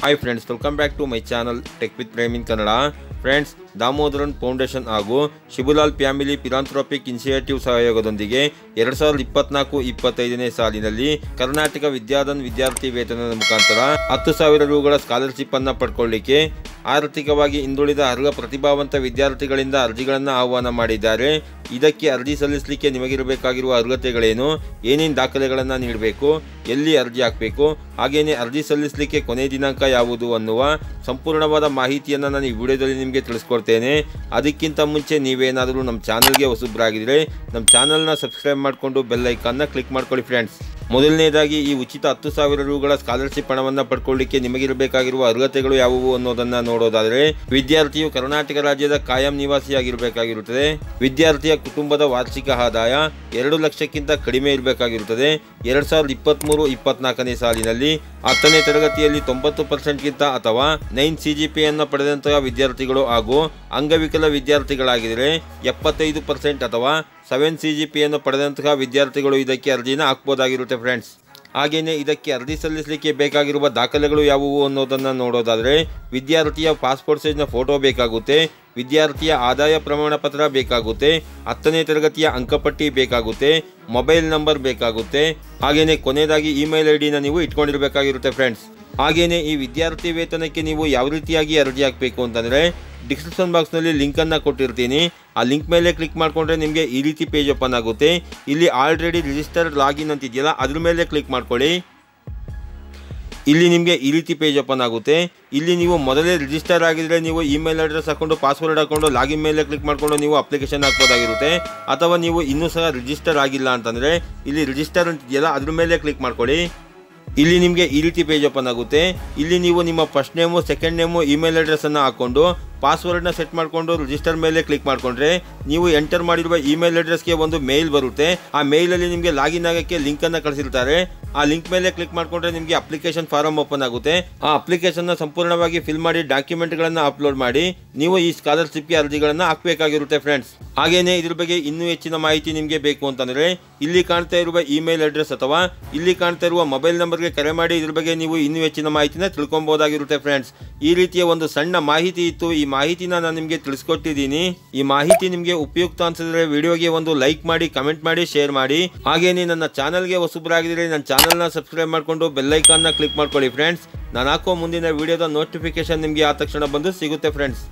Hi friends, welcome back to my channel tech with Prem in Kannada. Friends, Damodaran foundation ಹಾಗೂ Shibulal family ಫಿಲಾಂಥ್ರೋಪಿಕ್ initiative ಸಹಯೋಗದೊಂದಿಗೆ 2024-25ನೇ ಸಾಲಿನಲ್ಲಿ ಕರ್ನಾಟಕ ವಿದ್ಯಾಧನ್ ವಿದ್ಯಾರ್ಥಿ ವೇತನದ ಮುಖಾಂತರ 10,000 ರೂಗಳ ಸ್ಕಾಲರ್ಶಿಪ್ ಅನ್ನು ಪಡ್ಕೊಳ್ಳಿಕ್ಕೆ ಆರ್ಥಿಕವಾಗಿ ಹಿಂದುಳಿದ ಅರ್ಹ ಪ್ರತಿಭಾವಂತ ವಿದ್ಯಾರ್ಥಿಗಳಿಂದ ಅರ್ಜಿಗಳನ್ನು ಆಹ್ವಾನ ಮಾಡಿದ್ದಾರೆ. ಇದಕ್ಕೆ ಅರ್ಜಿ ಸಲ್ಲಿಸಲಿಕ್ಕೆ ನಿಮಗಿರಬೇಕಾಗಿರುವ ಅರ್ಹತೆಗಳೇನು, ಏನೇನು ದಾಖಲೆಗಳನ್ನು ನೀಡಬೇಕು, ಎಲ್ಲಿ ಅರ್ಜಿ ಹಾಕಬೇಕು, ಹಾಗೆಯೇ ಅರ್ಜಿ ಸಲ್ಲಿಸಲಿಕ್ಕೆ ಕೊನೆ ದಿನಾಂಕ ಯಾವುದು ಅನ್ನುವ ಸಂಪೂರ್ಣವಾದ ಮಾಹಿತಿಯನ್ನು ನಾನು ಈ ವಿಡಿಯೋದಲ್ಲಿ ನಿಮಗೆ ತಿಳಿಸ್ಕೊಡ್ತೇನೆ. ಅದಕ್ಕಿಂತ ಮುಂಚೆ ನೀವೇನಾದರೂ ನಮ್ಮ ಚಾನಲ್ಗೆ ಹೊಸಬ್ರಾಗಿದ್ದರೆ ನಮ್ಮ ಚಾನಲ್ನ ಸಬ್ಸ್ಕ್ರೈಬ್ ಮಾಡಿಕೊಂಡು ಬೆಲ್ ಐಕಾನ್ನ ಕ್ಲಿಕ್ ಮಾಡ್ಕೊಳ್ಳಿ ಫ್ರೆಂಡ್ಸ್. ಮೊದಲನೇದಾಗಿ ಈ ಉಚಿತ 10,000 ರೂಗಳ ಸ್ಕಾಲರ್ಶಿಪ್ ಹಣವನ್ನು ಪಡ್ಕೊಳ್ಳಿಕ್ಕೆ ನಿಮಗಿರಬೇಕಾಗಿರುವ ಅರ್ಹತೆಗಳು ಯಾವುವು ಅನ್ನೋದನ್ನು ನೋಡೋದಾದರೆ, ವಿದ್ಯಾರ್ಥಿಯು ಕರ್ನಾಟಕ ರಾಜ್ಯದ ಕಾಯಂ ನಿವಾಸಿಯಾಗಿರಬೇಕಾಗಿರುತ್ತದೆ. ವಿದ್ಯಾರ್ಥಿಯ ಕುಟುಂಬದ ವಾರ್ಷಿಕ ಆದಾಯ 2 ಲಕ್ಷಕ್ಕಿಂತ ಕಡಿಮೆ ಇರಬೇಕಾಗಿರುತ್ತದೆ. 2023-24ನೇ ಸಾಲಿನಲ್ಲಿ 10ನೇ ತರಗತಿಯಲ್ಲಿ 90%ಗಿಂತ ಅಥವಾ 9 CGPA ಪಡೆದಂತಹ ವಿದ್ಯಾರ್ಥಿಗಳು ಹಾಗೂ ಅಂಗವಿಕಲ ವಿದ್ಯಾರ್ಥಿಗಳಾಗಿದ್ದರೆ 75% ಅಥವಾ 7 CGPA ಪಡೆದಂತಹ ವಿದ್ಯಾರ್ಥಿಗಳು ಇದಕ್ಕೆ ಅರ್ಜಿನ ಹಾಕ್ಬೋದಾಗಿರುತ್ತೆ ಫ್ರೆಂಡ್ಸ್. ಹಾಗೆಯೇ ಇದಕ್ಕೆ ಅರ್ಜಿ ಸಲ್ಲಿಸಲಿಕ್ಕೆ ಬೇಕಾಗಿರುವ ದಾಖಲೆಗಳು ಯಾವುವು ಅನ್ನೋದನ್ನು ನೋಡೋದಾದರೆ, ವಿದ್ಯಾರ್ಥಿಯ ಪಾಸ್ಪೋರ್ಟ್ ಸೈಜ್ನ ಫೋಟೋ ಬೇಕಾಗುತ್ತೆ, ವಿದ್ಯಾರ್ಥಿಯ ಆದಾಯ ಪ್ರಮಾಣ ಪತ್ರ ಬೇಕಾಗುತ್ತೆ, 10ನೇ ತರಗತಿಯ ಅಂಕಪಟ್ಟಿ ಬೇಕಾಗುತ್ತೆ, ಮೊಬೈಲ್ ನಂಬರ್ ಬೇಕಾಗುತ್ತೆ, ಹಾಗೆಯೇ ಕೊನೆಯದಾಗಿ ಇಮೇಲ್ ಐಡಿನ ನೀವು ಇಟ್ಕೊಂಡಿರಬೇಕಾಗಿರುತ್ತೆ ಫ್ರೆಂಡ್ಸ್. ಹಾಗೆಯೇ ಈ ವಿದ್ಯಾರ್ಥಿ ವೇತನಕ್ಕೆ ನೀವು ಯಾವ ರೀತಿಯಾಗಿ ಅರ್ಜಿ ಹಾಕಬೇಕು ಅಂತಂದರೆ, ಡಿಸ್ಕ್ರಿಪ್ಷನ್ ಬಾಕ್ಸ್ನಲ್ಲಿ ಲಿಂಕನ್ನು ಕೊಟ್ಟಿರ್ತೀನಿ. ಆ ಲಿಂಕ್ ಮೇಲೆ ಕ್ಲಿಕ್ ಮಾಡಿಕೊಂಡ್ರೆ ನಿಮಗೆ ಈ ರೀತಿ ಪೇಜ್ ಓಪನ್ ಆಗುತ್ತೆ. ಇಲ್ಲಿ ಆಲ್ರೆಡಿ ರಿಜಿಸ್ಟರ್ಡ್ ಲಾಗಿನ್ ಅಂತಿದೆಯಲ್ಲ, ಅದ್ರ ಮೇಲೆ ಕ್ಲಿಕ್ ಮಾಡ್ಕೊಳ್ಳಿ. ಇಲ್ಲಿ ನಿಮಗೆ ಈ ರೀತಿ ಪೇಜ್ ಓಪನ್ ಆಗುತ್ತೆ. ಇಲ್ಲಿ ನೀವು ಮೊದಲೇ ರಿಜಿಸ್ಟರ್ ಆಗಿದ್ರೆ ನೀವು ಇಮೇಲ್ ಅಡ್ರೆಸ್ ಹಾಕೊಂಡು ಪಾಸ್ವರ್ಡ್ ಹಾಕೊಂಡು ಲಾಗಿನ್ ಮೇಲೆ ಕ್ಲಿಕ್ ಮಾಡಿಕೊಂಡು ನೀವು ಅಪ್ಲಿಕೇಶನ್ ಹಾಕ್ಬೋದಾಗಿರುತ್ತೆ. ಅಥವಾ ನೀವು ಇನ್ನೂ ಸಹ ರಿಜಿಸ್ಟರ್ ಆಗಿಲ್ಲ ಅಂತಂದರೆ ಇಲ್ಲಿ ರಿಜಿಸ್ಟರ್ ಅಂತಿದೆಯಲ್ಲ, ಅದ್ರ ಮೇಲೆ ಕ್ಲಿಕ್ ಮಾಡ್ಕೊಳ್ಳಿ. ಇಲ್ಲಿ ನಿಮಗೆ ಈ ರೀತಿ ಪೇಜ್ ಓಪನ್ ಆಗುತ್ತೆ. ಇಲ್ಲಿ ನೀವು ನಿಮ್ಮ first name, second name, email ಅಡ್ರೆಸ್ಸನ್ನು ಹಾಕ್ಕೊಂಡು ಪಾಸ್ವರ್ಡ್ನ ಸೆಟ್ ಮಾಡಿಕೊಂಡು ರಿಜಿಸ್ಟರ್ ಮೇಲೆ ಕ್ಲಿಕ್ ಮಾಡಿಕೊಂಡ್ರೆ ನೀವು ಎಂಟರ್ ಮಾಡಿರುವ ಇಮೇಲ್ ಅಡ್ರೆಸ್ಗೆ ಒಂದು ಮೇಲ್ ಬರುತ್ತೆ. ಆ ಮೇಲಲ್ಲಿ ನಿಮಗೆ ಲಾಗಿನ್ ಆಗೋಕ್ಕೆ ಲಿಂಕನ್ನು ಕಳಿಸಿರ್ತಾರೆ. ಆ ಲಿಂಕ್ ಮೇಲೆ ಕ್ಲಿಕ್ ಮಾಡಿಕೊಂಡ್ರೆ ನಿಮಗೆ ಅಪ್ಲಿಕೇಶನ್ ಫಾರಮ್ ಓಪನ್ ಆಗುತ್ತೆ. ಆ ಅಪ್ಲಿಕೇಶನ್ನ ಸಂಪೂರ್ಣವಾಗಿ ಫಿಲ್ ಮಾಡಿ ಡಾಕ್ಯುಮೆಂಟ್ಗಳನ್ನು ಅಪ್ಲೋಡ್ ಮಾಡಿ ನೀವು ಈ ಸ್ಕಾಲರ್ಶಿಪ್ಗೆ ಅರ್ಜಿಗಳನ್ನು ಹಾಕಬೇಕಾಗಿರುತ್ತೆ ಫ್ರೆಂಡ್ಸ್. ಹಾಗೆಯೇ ಇದ್ರ ಬಗ್ಗೆ ಇನ್ನೂ ಹೆಚ್ಚಿನ ಮಾಹಿತಿ ನಿಮಗೆ ಬೇಕು ಅಂತಂದರೆ ಇಲ್ಲಿ ಕಾಣ್ತಾ ಇರುವ ಇಮೇಲ್ ಅಡ್ರೆಸ್ ಅಥವಾ ಇಲ್ಲಿ ಕಾಣ್ತಾ ಇರುವ ಮೊಬೈಲ್ ನಂಬರ್ಗೆ ಕರೆ ಮಾಡಿ ಇದ್ರ ಬಗ್ಗೆ ನೀವು ಇನ್ನೂ ಹೆಚ್ಚಿನ ಮಾಹಿತಿನ ತಿಳ್ಕೊಬೋದಾಗಿರುತ್ತೆ ಫ್ರೆಂಡ್ಸ್. ಈ ರೀತಿಯ ಒಂದು ಸಣ್ಣ ಮಾಹಿತಿ ಇತ್ತು. ಈ ಮಾಹಿತಿನ ನಾನು ನಿಮಗೆ ತಿಳಿಸ್ಕೊಟ್ಟಿದ್ದೀನಿ. ಈ ಮಾಹಿತಿ ನಿಮಗೆ ಉಪಯುಕ್ತ ಅನ್ಸಿದ್ರೆ ವಿಡಿಯೋಗೆ ಒಂದು ಲೈಕ್ ಮಾಡಿ, ಕಮೆಂಟ್ ಮಾಡಿ, ಶೇರ್ ಮಾಡಿ. ಹಾಗೇನೇ ನನ್ನ ಚಾನಲ್ಗೆ ಹೊಸಬ್ರಾಗಿದ್ದರೆ ನನ್ನ ಚಾನಲ್ನ ಸಬ್ಸ್ಕ್ರೈಬ್ ಮಾಡಿಕೊಂಡು ಬೆಲ್ ಐಕಾನ್ನ ಕ್ಲಿಕ್ ಮಾಡ್ಕೊಳ್ಳಿ ಫ್ರೆಂಡ್ಸ್. ನಾನು ಹಾಕೋ ಮುಂದಿನ ವಿಡಿಯೋದ ನೋಟಿಫಿಕೇಶನ್ ನಿಮಗೆ ಆ ತಕ್ಷಣ ಬಂದು ಸಿಗುತ್ತೆ ಫ್ರೆಂಡ್ಸ್.